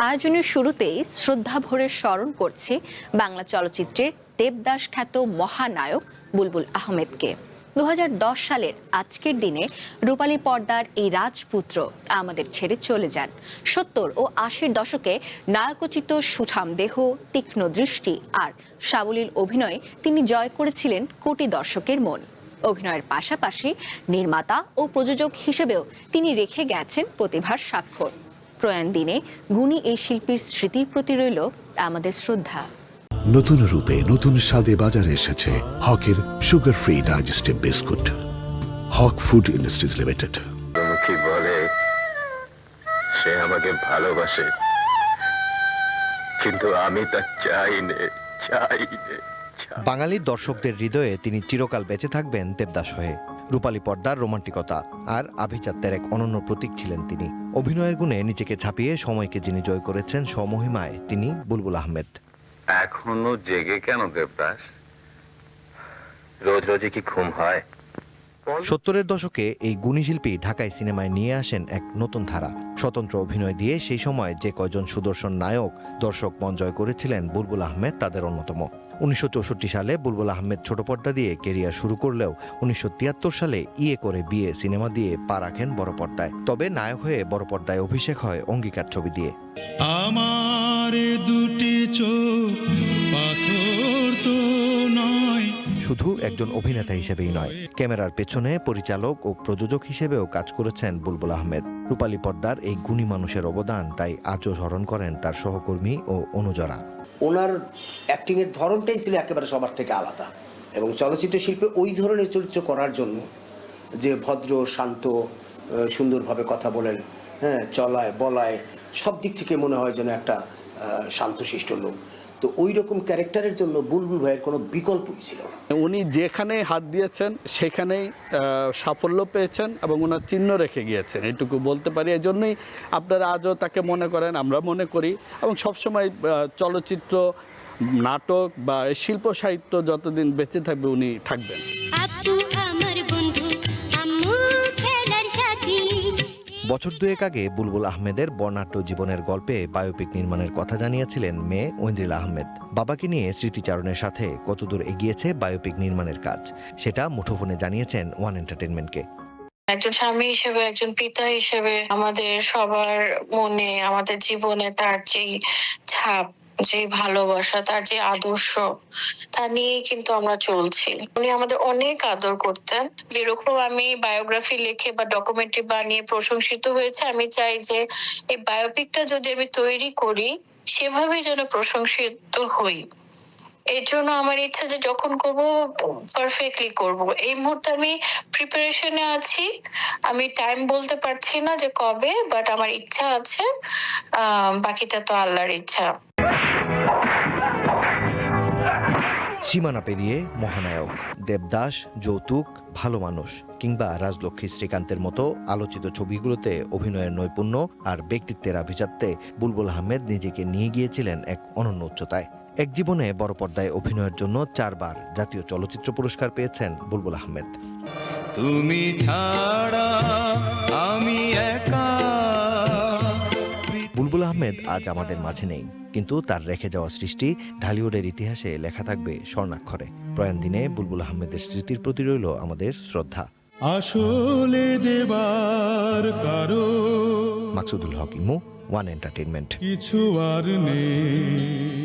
আয়োজনের শুরুতেই শ্রদ্ধা ভরে স্মরণ করছি বাংলা চলচ্চিত্রের দেবদাস খ্যাত মহানায়ক বুলবুল আহমেদকে। 2010 সালের আজকের দিনে রূপালী পর্দার এই রাজপুত্র আমাদের ছেড়ে চলে যান। 70 ও 80-র দশকে নায়কোচিত সুঠাম দেহ, তীক্ষ্ণ দৃষ্টি আর সাবলীল অভিনয়ে তিনি জয় করেছিলেন কোটি দর্শকের মন। অভিনয়ের পাশাপাশি নির্মাতা ও প্রযোজক হিসেবেও তিনি রেখে গেছেন প্রতিভার স্বাক্ষর। প্রয়াণ দিনে গুণী এই শিল্পীর স্মৃতির প্রতি রইল আমাদের শ্রদ্ধা। নতুন রূপে নতুন স্বাদে বাজারে এসেছে হকের সুগার ফ্রি ডাইজেস্টিভ বিস্কুট। হক ফুড ইন্ডাস্ট্রিজ লিমিটেড। কি বলে সে আমাকে ভালোবাসে, কিন্তু আমি তা চাই না। বাঙালির দর্শকদের হৃদয়ে তিনি চিরকাল বেঁচে থাকবেন দেবদাস হয়ে। রূপালী পর্দার রোমান্টিকতা আর আভিজাত্যের এক অনন্য প্রতীক ছিলেন তিনি। অভিনয়ের গুণে নিজেকে ছাপিয়ে সময়কে যিনি জয় করেছেন স্বমহিমায়, তিনি বুলবুল আহমেদ। এখনো জেগে কেন দেবদাস? রোজ রোজই কি ঘুম হয়? 70-এর দশকে এই গুণী শিল্পী ঢাকায় সিনেমায় নিয়ে আসেন এক নতুন ধারা। স্বতন্ত্র অভিনয় দিয়ে সেই সময় যে কয়জন সুদর্শন নায়ক দর্শক মন জয় করেছিলেন, বুলবুল আহমেদ তাদের অন্যতম। 1964 সালে বুলবুল আহমেদ ছোট পর্দা দিয়ে কেরিয়ার শুরু করলেও 1973 সালে ইয়ে করে বিয়ে সিনেমা দিয়ে পা রাখেন বড় পর্দায়। তবে নায়ক হয়ে বড় পর্দায় অভিষেক হয় অঙ্গীকার ছবি দিয়ে। আমার দুটি চোখ পাথর তো নয়। শুধু একজন অভিনেতা হিসেবেই নয়, ক্যামেরার পেছনে পরিচালক ও প্রযোজক হিসেবেও কাজ করেছেন বুলবুল আহমেদ। রূপালী পর্দার এই গুণী মানুষের অবদান তাই আজও স্মরণ করেন তার সহকর্মী ও অনুজরা। ওনার অ্যাক্টিংয়ের ধরনটাই ছিল একেবারে সবার থেকে আলাদা, এবং চলচ্চিত্র শিল্পে ওই ধরনের চরিত্র করার জন্য যে ভদ্র, শান্ত, সুন্দরভাবে কথা বলেন, হ্যাঁ, চলায় বলায় সব দিক থেকে মনে হয় যেন একটা শান্তশিষ্ট লোক। তো ওই রকম ক্যারেক্টারের জন্য বুলবুল ভাইয়ের কোনো বিকল্পই ছিল না। উনি যেখানে হাত দিয়েছেন সেখানেই সাফল্য পেয়েছেন এবং ওনার চিহ্ন রেখে গিয়েছেন, এটুকু বলতে পারি। এই জন্যই আপনারা আজও তাকে মনে করেন, আমরা মনে করি, এবং সবসময় চলচ্চিত্র, নাটক বা শিল্প সাহিত্য যতদিন বেঁচে থাকবে উনি থাকবেন। বছর দুয়েক আগে বুলবুল আহমেদের বর্ণাঢ্য জীবনের গল্পে বায়োপিক নির্মাণের কথা জানিয়েছিলেন মেয়ে ঐন্দ্রিলা আহমেদ। বাবাকে নিয়ে স্মৃতিচারণের সাথে কতদূর এগিয়েছে বায়োপিক নির্মাণের কাজ, সেটা মুঠোফোনে জানিয়েছেন ওয়ান এন্টারটেইনমেন্টকে। একজন স্বামী হিসেবে, একজন পিতা হিসেবে আমাদের সবার মনে, আমাদের জীবনে তার যেই ছাপ, যে ভালোবাসা, তার যে আদর্শ, তা নিয়ে কিন্তু আমরা চলছি। উনি আমাদের অনেক আদর করতেন। যেরকম আমি বায়োগ্রাফি লিখে বা ডকুমেন্টারি বানিয়ে প্রশংসিত হয়েছে, আমি চাই যে এই বায়োপিকটা যদি আমি তৈরি করি সেভাবেই যেন প্রশংসিত হই। এর জন্য আমার ইচ্ছা যে যখন করব পারফেক্টলি করব। এই মুহূর্তে আমি প্রিপারেশনে আছি, আমি টাইম বলতে পারছি না যে কবে, বাট আমার ইচ্ছা আছে। বাকিটা তো আল্লাহর ইচ্ছা। সীমানা পেরিয়ে মহানায়ক, দেবদাস, যৌতুক, ভালো মানুষ কিংবা রাজলক্ষ্মী শ্রীকান্তের মতো আলোচিত ছবিগুলোতে অভিনয়ের নৈপুণ্য আর ব্যক্তিত্বের আভিজাত্যে বুলবুল আহমেদ নিজেকে নিয়ে গিয়েছিলেন এক অনন্য উচ্চতায়। এক জীবনে বড় পর্দায় অভিনয়ের জন্য 4 বার জাতীয় চলচ্চিত্র পুরস্কার পেয়েছেন বুলবুল আহমেদ। তুমি ছাড়া আমি একা। বুলবুল আহমেদ আজ আমাদের মাঝে নেই, কিন্তু তার রেখে যাওয়া সৃষ্টি ঢালিউডের ইতিহাসে লেখা থাকবে স্বর্ণাক্ষরে। প্রয়াণ দিনে বুলবুল আহমেদের স্মৃতির প্রতি রইল আমাদের শ্রদ্ধা। আসলে দেবার কারো মাকসুদুল হক ইমু, ওয়ান এন্টারটেইনমেন্ট। কিছু আর নেই।